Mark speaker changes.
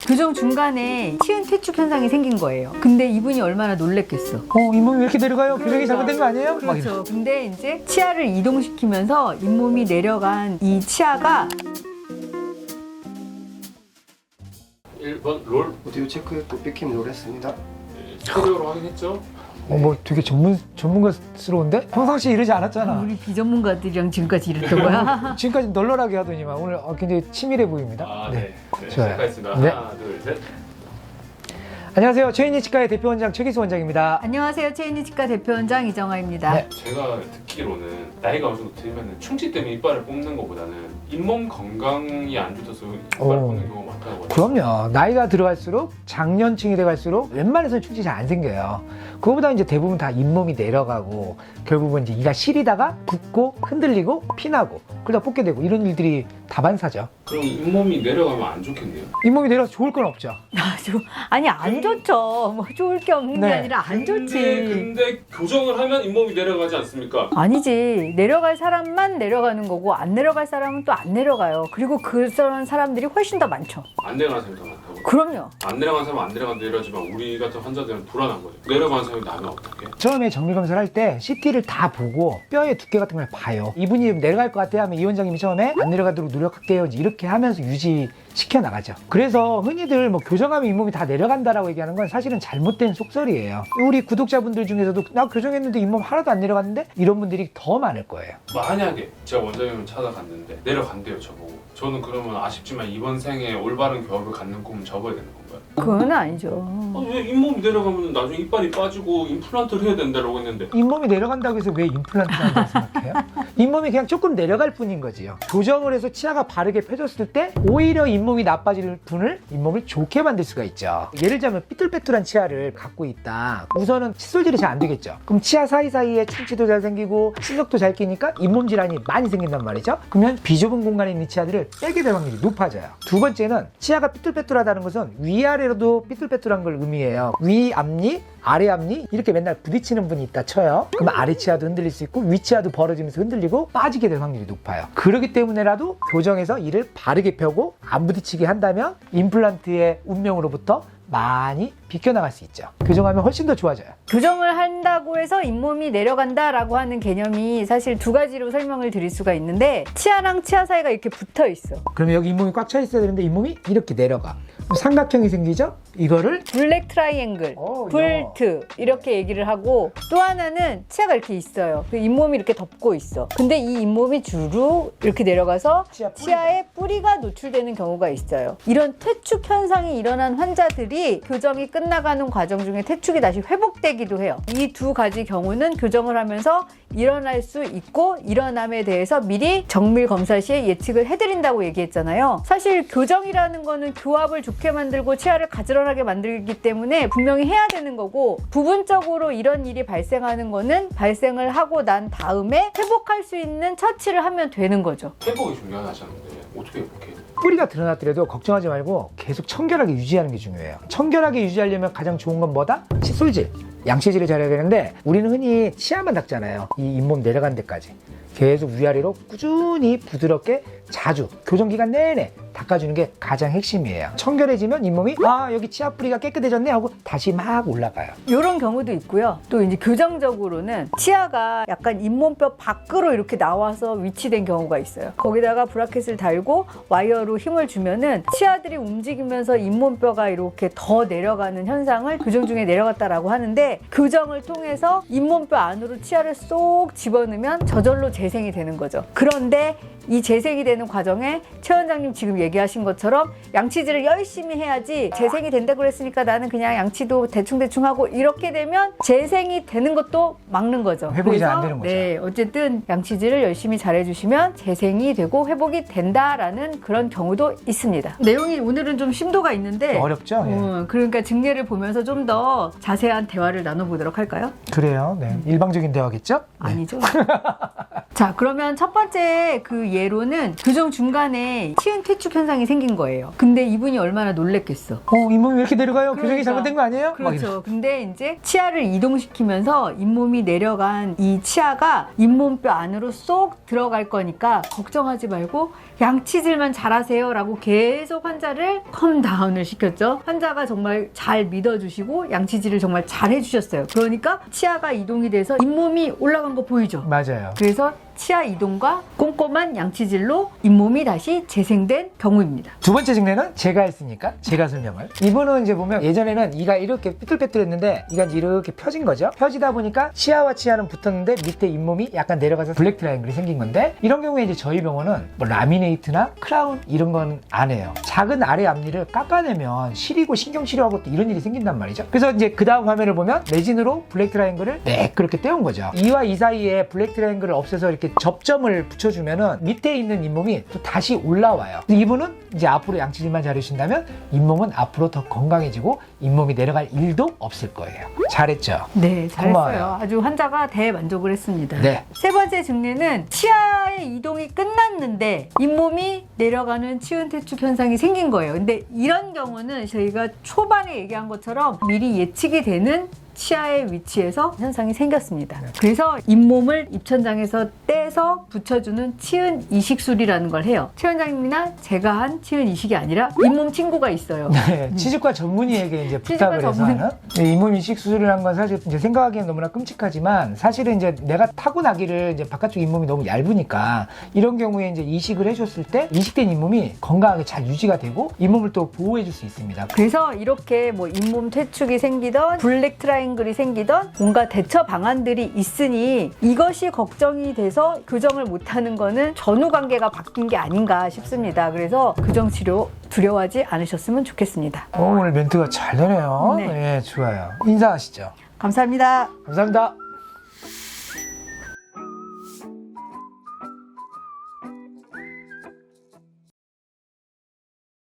Speaker 1: 교정 중간에 치은 퇴축 현상이 생긴 거예요. 근데 이분이 얼마나 놀랬겠어.
Speaker 2: 잇몸이 왜 이렇게 내려가요? 교정이 잘못된 거 아니에요? 막
Speaker 1: 그렇죠. 근데 이제 치아를 이동시키면서 잇몸이 내려간 이 치아가
Speaker 3: 1번 롤
Speaker 4: 오디오 체크 또 삐킴 롤 했습니다.
Speaker 3: 스테레오로 확인했죠?
Speaker 2: 뭐 되게 전문가스러운데? 평상시에 이러지 않았잖아.
Speaker 1: 우리 비전문가들이랑 지금까지 이랬던 거야.
Speaker 2: 지금까지 널널하게 하더니만 오늘 굉장히 치밀해 보입니다.
Speaker 3: 아, 네. 네.
Speaker 2: 좋아요.
Speaker 3: 시작하겠습니다.
Speaker 2: 네.
Speaker 3: 하나, 둘, 셋.
Speaker 2: 안녕하세요. 최인희 치과의 대표 원장 최기수 원장입니다.
Speaker 1: 안녕하세요. 체인이 치과 대표 원장 이정아입니다.
Speaker 2: 네.
Speaker 3: 제가 듣기로는 나이가 어느 정도 들면 충치 때문에 이빨을 뽑는 것보다는 잇몸 건강이 안 좋아서 이빨을
Speaker 2: 오.
Speaker 3: 뽑는 경우가 많다고 하죠.
Speaker 2: 그럼요. 나이가 들어갈수록 장년층이 돼갈수록 웬만해서는 충치 잘 안 생겨요. 그거보다 이제 대부분 다 잇몸이 내려가고 결국은 이제 이가 시리다가 붓고 흔들리고 피나고 그러다 뽑게 되고 이런 일들이 다반사죠.
Speaker 3: 그럼 잇몸이 내려가면 안 좋겠네요.
Speaker 2: 잇몸이 내려서 좋을 건 없죠.
Speaker 1: 아니 안 좋죠. 뭐 좋을 게 없는 게
Speaker 2: 네.
Speaker 1: 아니라 안 좋지.
Speaker 3: 근데 교정을 하면 잇몸이 내려가지 않습니까?
Speaker 1: 아니지. 내려갈 사람만 내려가는 거고 안 내려갈 사람은 또 안 내려가요. 그리고 그런 사람들이 훨씬 더 많죠.
Speaker 3: 안 내려가는 사람이 더 많다고.
Speaker 1: 그럼요.
Speaker 3: 안 내려가는 사람은 안 내려가는 대로 하지만 우리 같은 환자들은 불안한 거죠. 내려가는 사람이 나면 어떡해?
Speaker 2: 처음에 정밀검사를 할 때 CT를 다 보고 뼈의 두께 같은 걸 봐요. 이분이 내려갈 것 같아 하면 이 원장님이 처음에 안 내려가도록 노력할게요. 이렇게 하면서 유지시켜 나가죠. 그래서 흔히들 뭐 교정하면 잇몸이 다 내려간다라고 얘기하는 건 사실은 잘못된 속설이에요. 우리 구독자분들 중에서도 나 교정했는데 잇몸 하나도 안 내려갔는데 이런 분들이 더 많을 거예요.
Speaker 3: 만약에 제가 원장님을 찾아갔는데 내려간대요 저보고. 저는 그러면 아쉽지만 이번 생에 올바른 교합을 갖는 꿈은 접어야 되는 건가요?
Speaker 1: 그건 아니죠.
Speaker 3: 왜 잇몸이 내려가면 나중에 이빨이 빠지고 임플란트를 해야 된다고 했는데
Speaker 2: 잇몸이 내려간다고 해서 왜 임플란트를 한다고 생각해요? 잇몸이 그냥 조금 내려갈 뿐인 거지요. 교정을 해서 치아가 바르게 펴졌을 때 오히려 잇몸이 나빠질 분을 잇몸을 좋게 만들 수가 있죠. 예를 들자면 삐뚤빼뚤한 치아를 갖고 있다. 우선은 칫솔질이 잘 안 되겠죠. 그럼 치아 사이사이에 침치도 잘 생기고 치석도 잘 끼니까 잇몸 질환이 많이 생긴단 말이죠. 그러면 비좁은 공간에 있는 치아들을 빼게 될 확률이 높아져요. 두 번째는 치아가 삐뚤빼뚤하다는 것은 위아래로도 삐뚤빼뚤한 걸 의미해요. 위 앞니, 아래 앞니 이렇게 맨날 부딪히는 분이 있다 쳐요. 그러면 아래 치아도 흔들릴 수 있고 위 치아도 벌어지면서 흔들리고 빠지게 될 확률이 높아요. 그렇기 때문에라도 교정에서 이를 바르게 펴고 안 부딪히게 한다면 임플란트의 운명으로부터 많이 비껴나갈 수 있죠. 교정하면 훨씬 더 좋아져요.
Speaker 1: 교정을 한다고 해서 잇몸이 내려간다라고 하는 개념이 사실 두 가지로 설명을 드릴 수가 있는데 치아랑 치아 사이가 이렇게 붙어 있어.
Speaker 2: 그러면 여기 잇몸이 꽉 차 있어야 되는데 잇몸이 이렇게 내려가. 그럼 삼각형이 생기죠? 이거를
Speaker 1: 블랙 트라이앵글, 불트 이렇게 얘기를 하고 또 하나는 치아가 이렇게 있어요. 그 잇몸이 이렇게 덮고 있어. 근데 이 잇몸이 주로 이렇게 내려가서 치아에 뿌리가 노출되는 경우가 있어요. 이런 퇴축 현상이 일어난 환자들이 교정이 끝나가는 과정 중에 퇴축이 다시 회복되기도 해요. 이 두 가지 경우는 교정을 하면서 일어날 수 있고 일어남에 대해서 미리 정밀 검사 시에 예측을 해드린다고 얘기했잖아요. 사실 교정이라는 거는 교합을 좋게 만들고 치아를 가지런하게 만들기 때문에 분명히 해야 되는 거고 부분적으로 이런 일이 발생하는 거는 발생을 하고 난 다음에 회복할 수 있는 처치를 하면 되는 거죠.
Speaker 3: 회복이 중요하다는데 어떻게 회복해요?
Speaker 2: 뿌리가 드러났더라도 걱정하지 말고 계속 청결하게 유지하는 게 중요해요. 청결하게 유지하려면 가장 좋은 건 뭐다? 칫솔질, 양치질을 잘해야 되는데 우리는 흔히 치아만 닦잖아요. 이 잇몸 내려간 데까지 계속 위아래로 꾸준히 부드럽게 자주 교정기간 내내 닦아주는 게 가장 핵심이에요. 청결해지면 잇몸이 여기 치아 뿌리가 깨끗해졌네 하고 다시 막 올라가요.
Speaker 1: 이런 경우도 있고요. 또 이제 교정적으로는 치아가 약간 잇몸뼈 밖으로 이렇게 나와서 위치된 경우가 있어요. 거기다가 브라켓을 달고 와이어로 힘을 주면은 치아들이 움직이면서 잇몸뼈가 이렇게 더 내려가는 현상을 교정 중에 내려갔다라고 하는데 교정을 통해서 잇몸뼈 안으로 치아를 쏙 집어넣으면 저절로 재생이 되는 거죠. 그런데 이 재생이 되는 과정에 최 원장님 지금 얘기하신 것처럼 양치질을 열심히 해야지 재생이 된다고 그랬으니까 나는 그냥 양치도 대충대충 하고 이렇게 되면 재생이 되는 것도 막는 거죠.
Speaker 2: 회복이 잘 안 되는 거죠.
Speaker 1: 네, 어쨌든 양치질을 열심히 잘해주시면 재생이 되고 회복이 된다라는 그런 경우도 있습니다. 내용이 오늘은 좀 심도가 있는데
Speaker 2: 어렵죠? 예.
Speaker 1: 그러니까 증례를 보면서 좀 더 자세한 대화를 나눠보도록 할까요?
Speaker 2: 그래요. 네. 일방적인 대화겠죠? 네.
Speaker 1: 아니죠. 자, 그러면 첫 번째 그 예로는 교정 중간에 치은 퇴축 현상이 생긴 거예요. 근데 이분이 얼마나 놀랬겠어.
Speaker 2: 잇몸이 왜 이렇게 내려가요? 교정이
Speaker 1: 그러니까.
Speaker 2: 잘못된 거 아니에요? 막 이러-
Speaker 1: 그렇죠. 근데 이제 치아를 이동시키면서 잇몸이 내려간 이 치아가 잇몸뼈 안으로 쏙 들어갈 거니까 걱정하지 말고 양치질만 잘하세요 라고 계속 환자를 컴다운을 시켰죠. 환자가 정말 잘 믿어주시고 양치질을 정말 잘 해주셨어요. 그러니까 치아가 이동이 돼서 잇몸이 올라간 거 보이죠?
Speaker 2: 맞아요.
Speaker 1: 그래서 치아 이동과 꼼꼼한 양치질로 잇몸이 다시 재생된 경우입니다.
Speaker 2: 두 번째 증례는 제가 했으니까 제가 설명을. 이분은 이제 보면 예전에는 이가 이렇게 삐뚤빼뚤했는데 이가 이제 이렇게 펴진 거죠. 펴지다 보니까 치아와 치아는 붙었는데 밑에 잇몸이 약간 내려가서 블랙 트라이앵글이 생긴 건데, 이런 경우에 이제 저희 병원은 뭐 라미네이트나 크라운 이런 건 안 해요. 작은 아래 앞니를 깎아내면 시리고 신경 치료하고 또 이런 일이 생긴단 말이죠. 그래서 이제 그 다음 화면을 보면 레진으로 블랙 트라이앵글을 그렇게 떼온 거죠. 이와 이 사이에 블랙 트라이앵글을 없애서 이렇게 접점을 붙여주면은 밑에 있는 잇몸이 또 다시 올라와요. 이분은 이제 앞으로 양치질만 잘해주신다면 잇몸은 앞으로 더 건강해지고 잇몸이 내려갈 일도 없을 거예요. 잘했죠?
Speaker 1: 네, 잘했어요.
Speaker 2: 고마워요.
Speaker 1: 아주 환자가 대만족을 했습니다.
Speaker 2: 네.
Speaker 1: 세 번째 증례는 치아의 이동이 끝났는데 잇몸이 내려가는 치은 퇴축 현상이 생긴 거예요. 근데 이런 경우는 저희가 초반에 얘기한 것처럼 미리 예측이 되는 치아의 위치에서 현상이 생겼습니다. 그래서 잇몸을 입천장에서 떼서 붙여주는 치은 이식술이라는 걸 해요. 최 원장님이나 제가 한 치은 이식이 아니라 잇몸 친구가 있어요.
Speaker 2: 네, 치주과 전문의에게 이제 부탁을 해서
Speaker 1: 전문의.
Speaker 2: 하는 잇몸 이식 수술이라는 건 사실 이제 생각하기엔 너무나 끔찍하지만, 사실은 이제 내가 타고나기를 이제 바깥쪽 잇몸이 너무 얇으니까 이런 경우에 이제 이식을 해줬을 때 이식된 잇몸이 건강하게 잘 유지가 되고 잇몸을 또 보호해줄 수 있습니다.
Speaker 1: 그래서 이렇게 뭐 잇몸 퇴축이 생기던 블랙 트라이앵글이 생기던 뭔가 대처 방안들이 있으니 이것이 걱정이 돼서 교정을 못하는 거는 전후 관계가 바뀐 게 아닌가 싶습니다. 그래서 교정 치료 두려워하지 않으셨으면 좋겠습니다.
Speaker 2: 오늘 멘트가 잘 되네요.
Speaker 1: 네.
Speaker 2: 네, 좋아요. 인사하시죠.
Speaker 1: 감사합니다.
Speaker 2: 감사합니다.